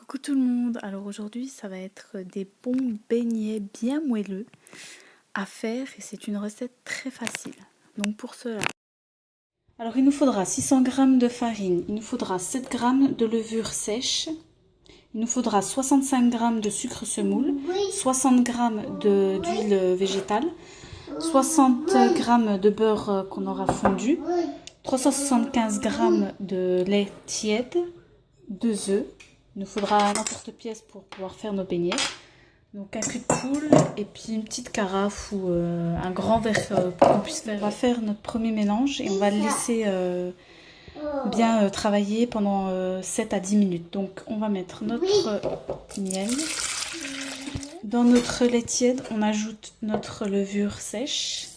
Coucou tout le monde, alors aujourd'hui ça va être des bons beignets bien moelleux à faire et c'est une recette très facile. Donc pour cela, alors il nous faudra 600 g de farine, il nous faudra 7 g de levure sèche, il nous faudra 65 g de sucre semoule, 60 g d'huile végétale, 60 g de beurre qu'on aura fondu, 375 g de lait tiède, 2 œufs. Il nous faudra n'importe pièce pour pouvoir faire nos beignets. Donc un cul de poule et puis une petite carafe ou un grand verre pour qu'on puisse faire. On va faire notre premier mélange et on va le laisser bien travailler pendant 7 à 10 minutes. Donc on va mettre notre miel. Dans notre lait tiède, on ajoute notre levure sèche.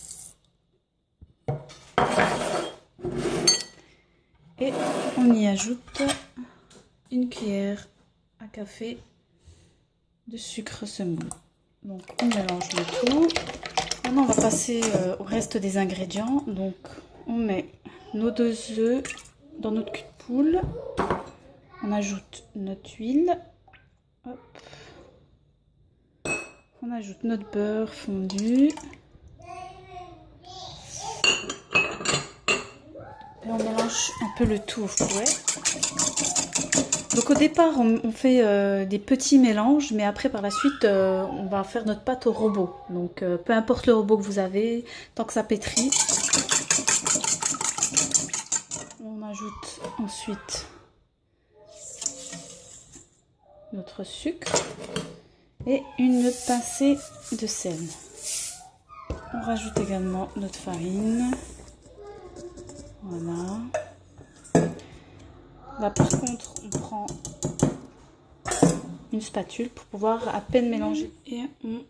Et on y ajoute une cuillère à café de sucre semoule. Donc on mélange le tout. Maintenant on va passer au reste des ingrédients. Donc on met nos 2 œufs dans notre cul de poule. On ajoute notre huile. Hop. On ajoute notre beurre fondu. Et on mélange un peu le tout au fouet. Donc au départ on fait des petits mélanges, mais après par la suite on va faire notre pâte au robot. Donc peu importe le robot que vous avez, tant que ça pétrit. On ajoute ensuite notre sucre et une pincée de sel. On rajoute également notre farine. Voilà. Là par contre on prend une spatule pour pouvoir à peine mélanger et on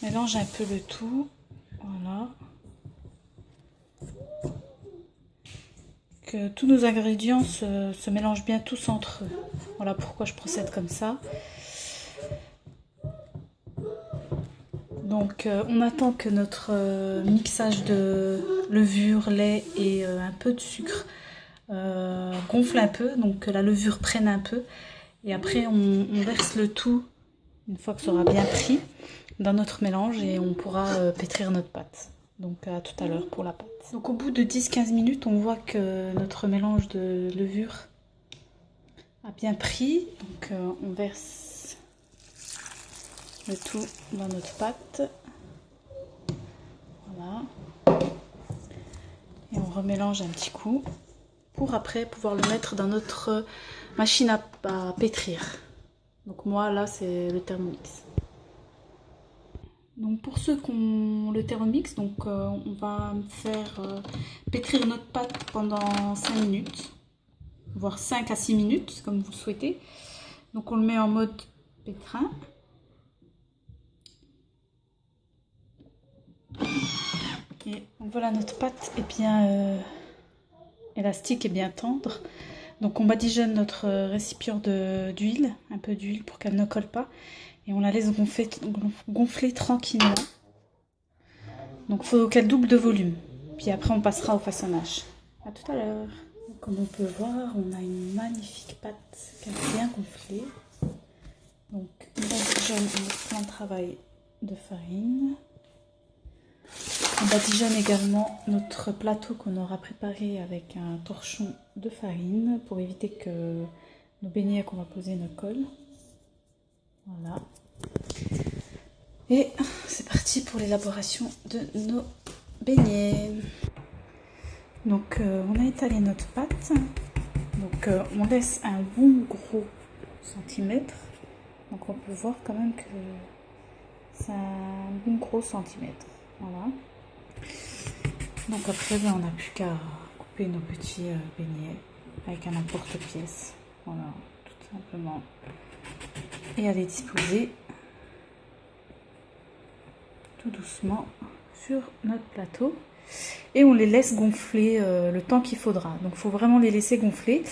mélange un peu le tout. Voilà. Que tous nos ingrédients se mélangent bien tous entre eux. Voilà pourquoi je procède comme ça. Donc on attend que notre mixage de levure, lait et un peu de sucre gonfle un peu, donc que la levure prenne un peu. Et après on verse le tout, une fois que ça aura bien pris, dans notre mélange et on pourra pétrir notre pâte. Donc à tout à l'heure pour la pâte. Donc au bout de 10-15 minutes, on voit que notre mélange de levure a bien pris. Donc on verse le tout dans notre pâte. Voilà. Et on remélange un petit coup pour après pouvoir le mettre dans notre machine à pétrir. Donc moi là c'est le Thermomix. Donc pour ceux qui ont le Thermomix, donc on va faire pétrir notre pâte pendant 5 minutes, voire 5 à 6 minutes comme vous le souhaitez. Donc on le met en mode pétrin. Et donc voilà, notre pâte est bien élastique et bien tendre. Donc on badigeonne notre récipient d'huile, un peu d'huile pour qu'elle ne colle pas. Et on la laisse gonfler tranquillement. Donc il faut qu'elle double de volume. Puis après on passera au façonnage. A tout à l'heure. Comme on peut voir, on a une magnifique pâte qui a bien gonflé. Donc on badigeonne notre plan de travail de farine. On badigeonne également notre plateau qu'on aura préparé avec un torchon de farine pour éviter que nos beignets qu'on va poser ne collent. Voilà. Et c'est parti pour l'élaboration de nos beignets. Donc on a étalé notre pâte. Donc on laisse un bon gros centimètre. Donc on peut voir quand même que c'est un bon gros centimètre. Voilà. Donc après on n'a plus qu'à couper nos petits beignets avec un emporte-pièce. Voilà, tout simplement. Et à les disposer tout doucement sur notre plateau. Et on les laisse gonfler le temps qu'il faudra. Donc il faut vraiment les laisser gonfler.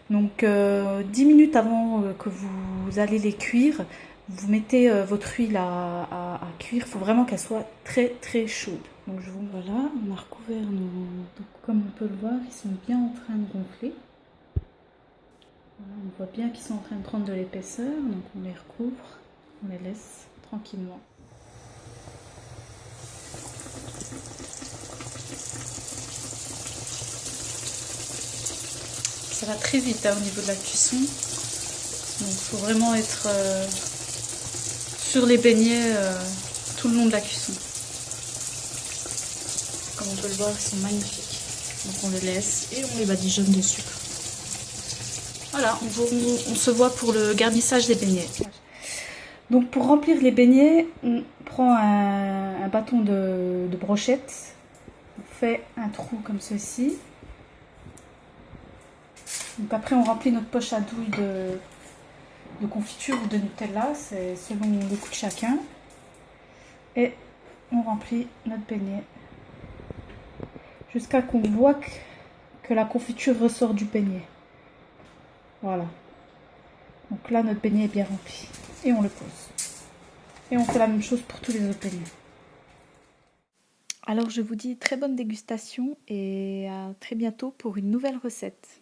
Donc 10 minutes avant que vous allez les cuire, vous mettez votre huile à cuire. Il faut vraiment qu'elle soit très très chaude. Donc je vous voilà, on a recouvert nos... Donc, comme on peut le voir, ils sont bien en train de gonfler. Voilà, on voit bien qu'ils sont en train de prendre de l'épaisseur, donc on les recouvre, on les laisse tranquillement. Ça va très vite hein, au niveau de la cuisson, donc il faut vraiment être sur les beignets tout le long de la cuisson. Comme on peut le voir, ils sont magnifiques. Donc on les laisse et on les badigeonne de sucre. Voilà, on se voit pour le garnissage des beignets. Donc pour remplir les beignets, on prend un bâton de brochette, on fait un trou comme ceci. Donc après on remplit notre poche à douille de confiture ou de Nutella, c'est selon le goût de chacun. Et on remplit notre beignet jusqu'à qu'on voit que la confiture ressort du beignet. Voilà. Donc là notre beignet est bien rempli. Et on le pose. Et on fait la même chose pour tous les autres beignets. Alors je vous dis très bonne dégustation et à très bientôt pour une nouvelle recette.